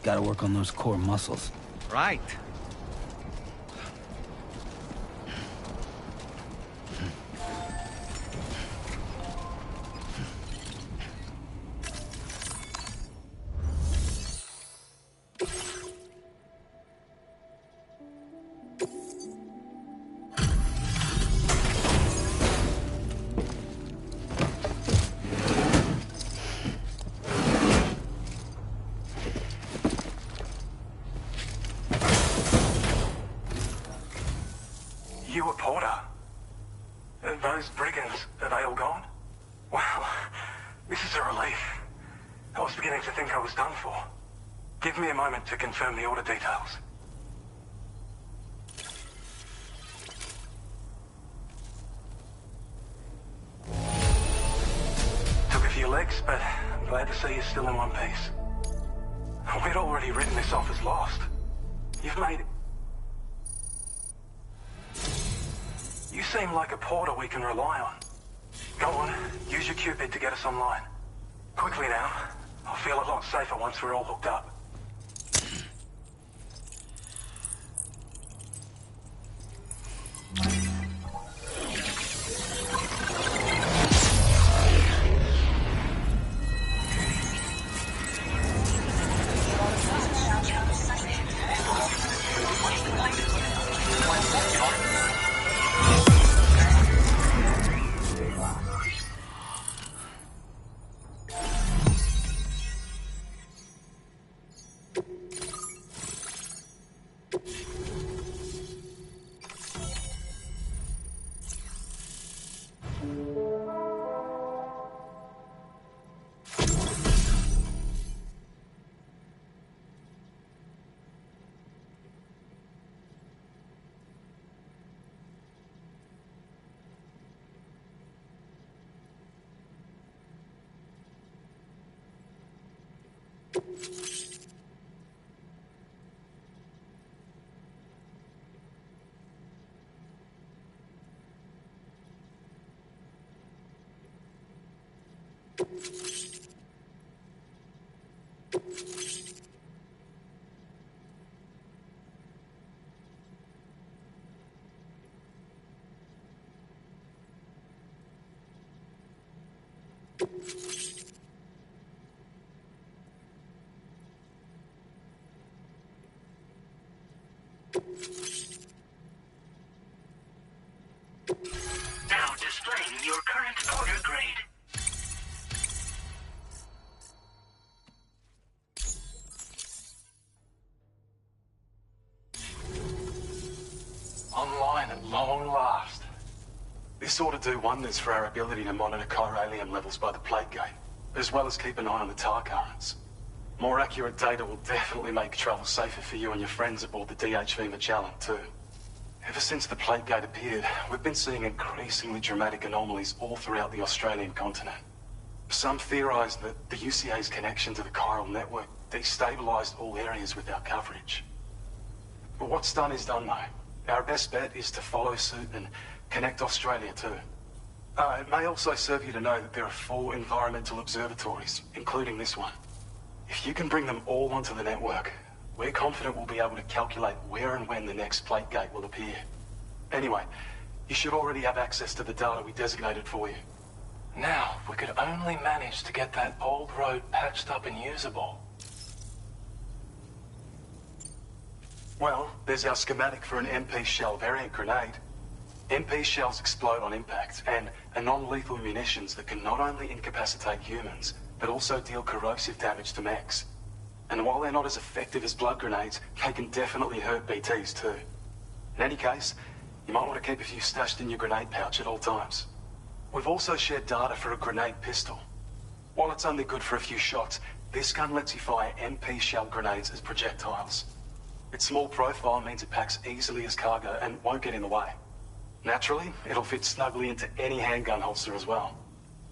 Gotta work on those core muscles. Right. You a Porter? Those brigands, are they all gone? Well, this is a relief. I was beginning to think I was done for. Give me a moment to confirm the order details. Took a few legs, but I'm glad to see you're still in one piece. We'd already written this off as lost. You've made it. You seem like a porter we can rely on. Go on, use your Cupid to get us online. Quickly now. I'll feel a lot safer once we're all hooked up. Now displaying your current order grade. Online at long last. This ought to do wonders for our ability to monitor chiralium levels by the plague gate, as well as keep an eye on the tar currents. More accurate data will definitely make travel safer for you and your friends aboard the DHV Magellan, too. Ever since the plague gate appeared, we've been seeing increasingly dramatic anomalies all throughout the Australian continent. Some theorise that the UCA's connection to the chiral network destabilised all areas with our coverage. But what's done is done, though. Our best bet is to follow suit and connect Australia too. It may also serve you to know that there are 4 environmental observatories, including this one. If you can bring them all onto the network, we're confident we'll be able to calculate where and when the next plague gate will appear. Anyway, you should already have access to the data we designated for you. Now, if we could only manage to get that old road patched up and usable. Well, there's our schematic for an MP shell variant grenade. MP shells explode on impact and are non-lethal munitions that can not only incapacitate humans, but also deal corrosive damage to mechs. And while they're not as effective as blood grenades, they can definitely hurt BTs too. In any case, you might want to keep a few stashed in your grenade pouch at all times. We've also shared data for a grenade pistol. While it's only good for a few shots, this gun lets you fire MP shell grenades as projectiles. Its small profile means it packs easily as cargo and won't get in the way. Naturally, it'll fit snugly into any handgun holster as well.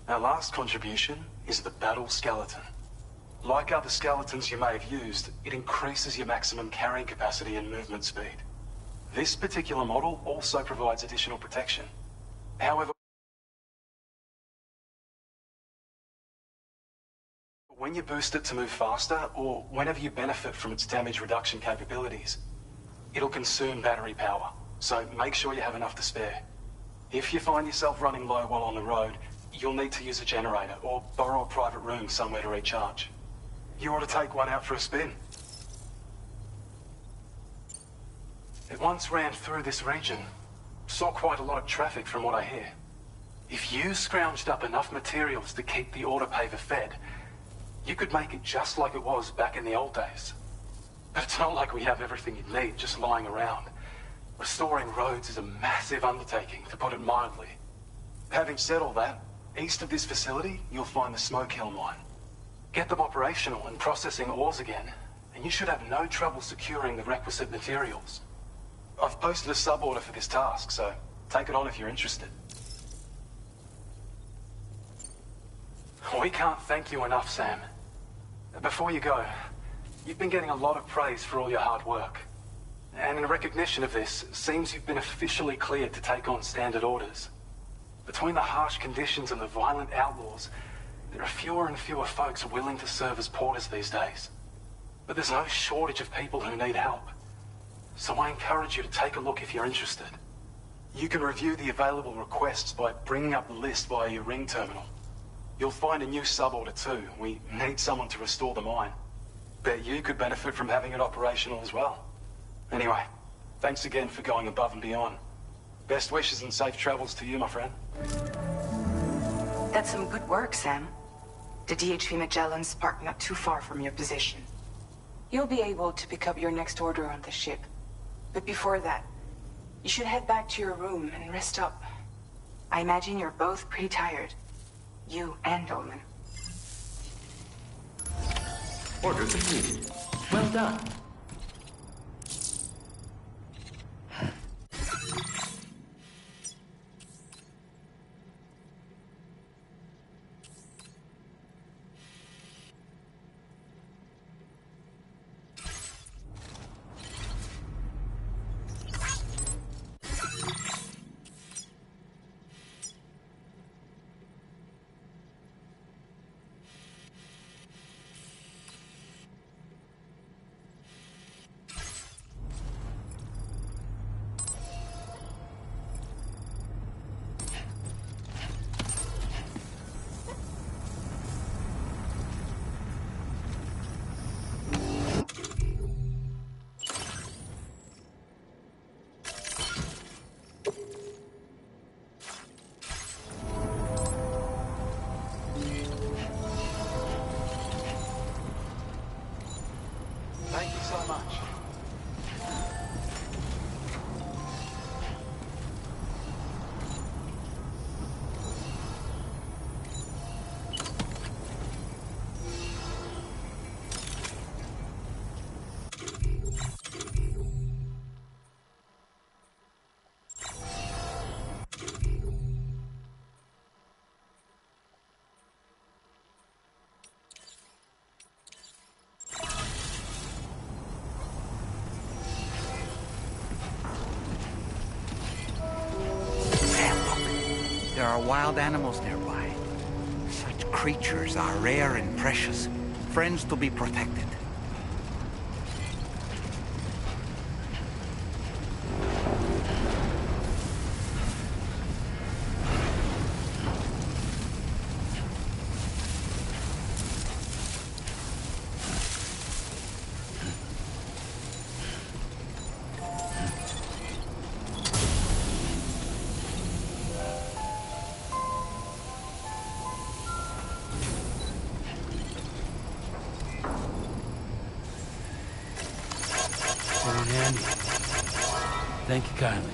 Our last contribution is the battle skeleton. Like other skeletons you may have used, it increases your maximum carrying capacity and movement speed. This particular model also provides additional protection. However, when you boost it to move faster, or whenever you benefit from its damage reduction capabilities, it'll consume battery power, so make sure you have enough to spare. If you find yourself running low while on the road, you'll need to use a generator or borrow a private room somewhere to recharge. You ought to take one out for a spin. It once ran through this region. Saw quite a lot of traffic from what I hear. If you scrounged up enough materials to keep the autopaver fed, you could make it just like it was back in the old days. But it's not like we have everything you'd need just lying around. Restoring roads is a massive undertaking, to put it mildly. Having said all that, east of this facility, you'll find the Smoke Hill mine. Get them operational and processing ores again, and you should have no trouble securing the requisite materials. I've posted a sub-order for this task, so take it on if you're interested. We can't thank you enough, Sam. Before you go, you've been getting a lot of praise for all your hard work. And in recognition of this, it seems you've been officially cleared to take on standard orders. Between the harsh conditions and the violent outlaws, there are fewer and fewer folks willing to serve as porters these days. But there's no shortage of people who need help. So I encourage you to take a look if you're interested. You can review the available requests by bringing up the list via your ring terminal. You'll find a new sub-order too. We need someone to restore the mine. Bet you could benefit from having it operational as well. Anyway, thanks again for going above and beyond. Best wishes and safe travels to you, my friend. That's some good work, Sam. The DHV Magellan's parked not too far from your position. You'll be able to pick up your next order on the ship. But before that, you should head back to your room and rest up. I imagine you're both pretty tired. You and Dolman. Order completed. Well done. Thank you so much. There are wild animals nearby. Such creatures are rare and precious. Friends to be protected. Thank you kindly.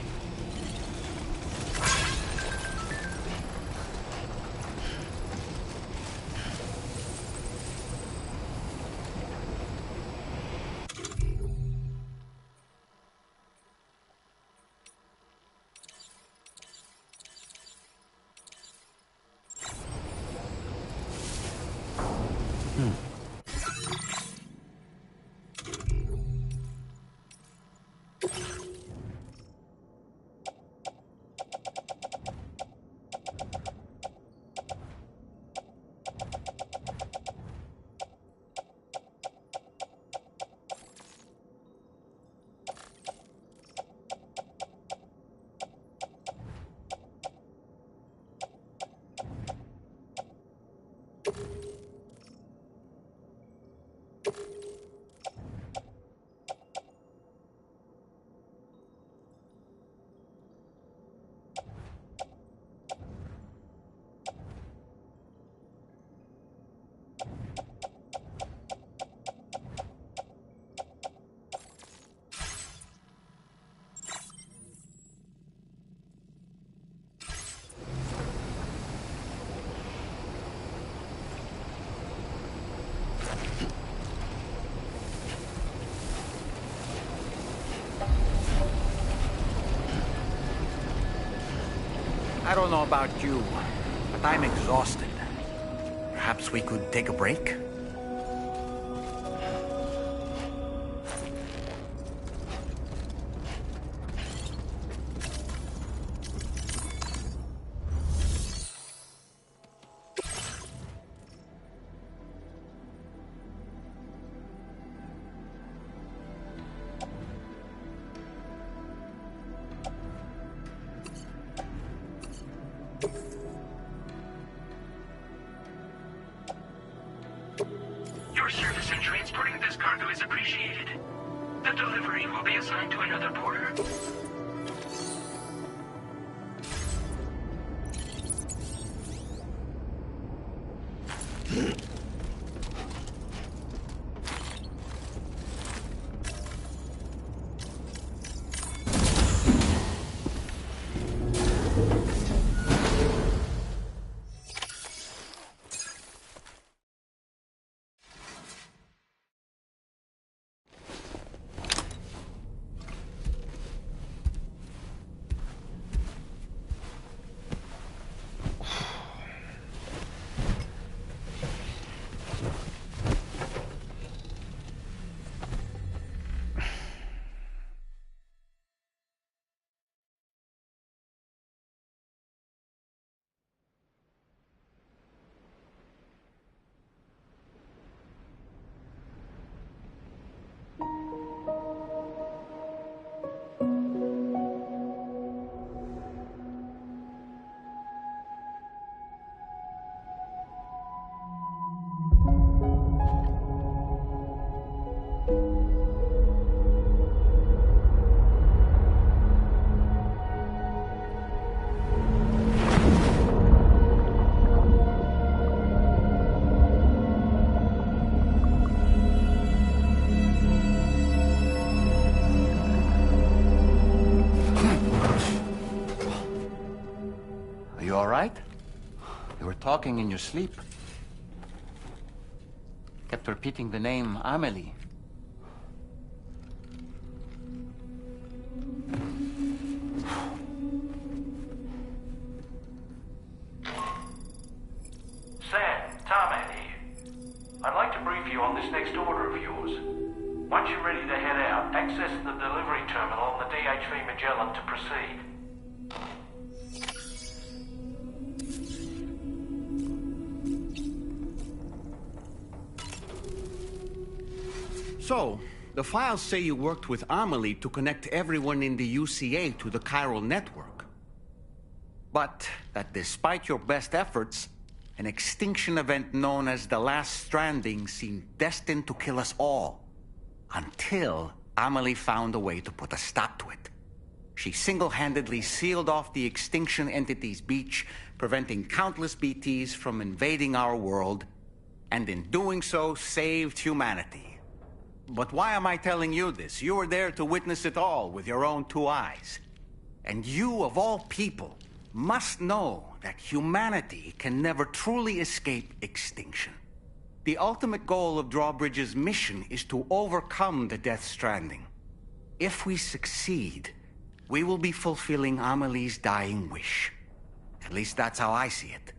I don't know about you, but I'm exhausted. Perhaps we could take a break? Your service in transporting this cargo is appreciated. The delivery will be assigned to another porter. Are you all right? You were talking in your sleep. Kept repeating the name Amelie. Sam, Tarman here. I'd like to brief you on this next order of yours. Once you're ready to head out, access the delivery terminal on the DHV Magellan to proceed. So, the files say you worked with Amelie to connect everyone in the UCA to the chiral network. But that despite your best efforts, an extinction event known as the Last Stranding seemed destined to kill us all. Until Amelie found a way to put a stop to it. She single-handedly sealed off the extinction entity's beach, preventing countless BTs from invading our world, and in doing so saved humanity. But why am I telling you this? You were there to witness it all with your own two eyes. And you, of all people, must know that humanity can never truly escape extinction. The ultimate goal of Drawbridge's mission is to overcome the Death Stranding. If we succeed, we will be fulfilling Amelie's dying wish. At least that's how I see it.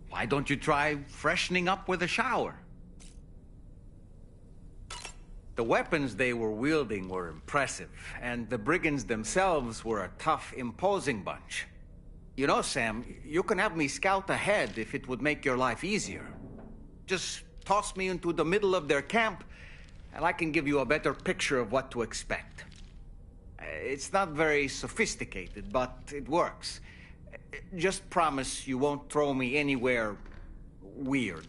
Why don't you try freshening up with a shower? The weapons they were wielding were impressive, and the brigands themselves were a tough, imposing bunch. You know, Sam, you can have me scout ahead if it would make your life easier. Just toss me into the middle of their camp, and I can give you a better picture of what to expect. It's not very sophisticated, but it works. Just promise you won't throw me anywhere weird.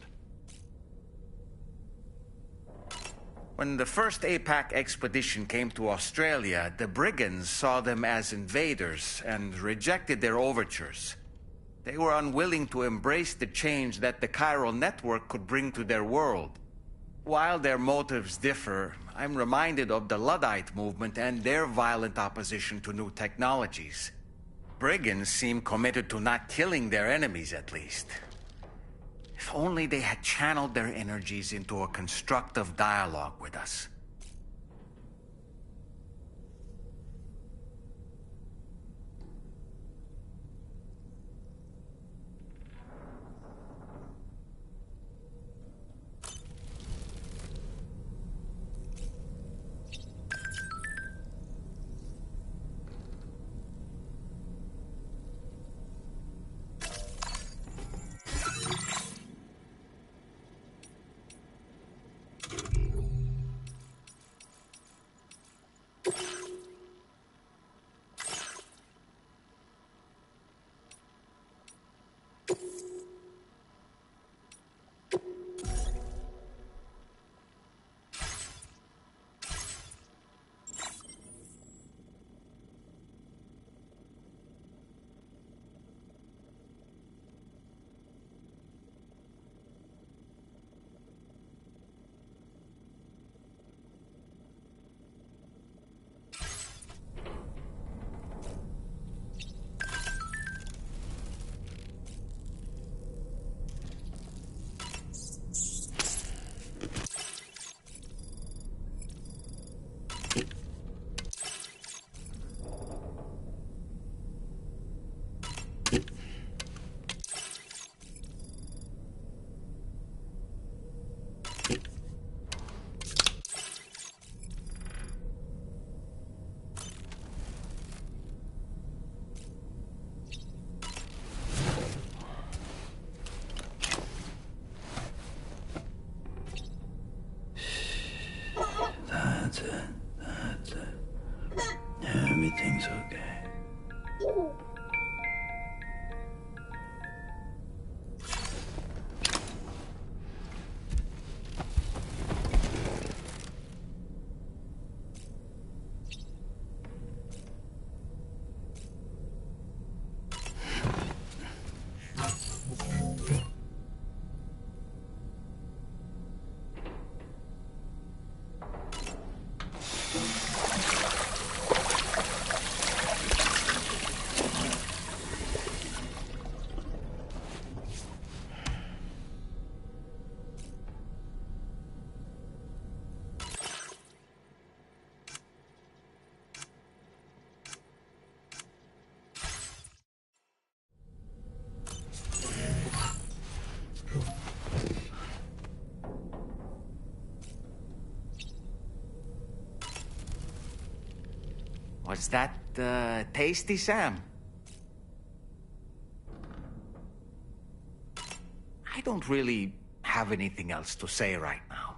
When the first APAC expedition came to Australia, the brigands saw them as invaders and rejected their overtures. They were unwilling to embrace the change that the chiral network could bring to their world. While their motives differ, I'm reminded of the Luddite movement and their violent opposition to new technologies. Brigands seem committed to not killing their enemies, at least. If only they had channeled their energies into a constructive dialogue with us. That's it. Everything's okay. Was that, tasty, Sam? I don't really have anything else to say right now.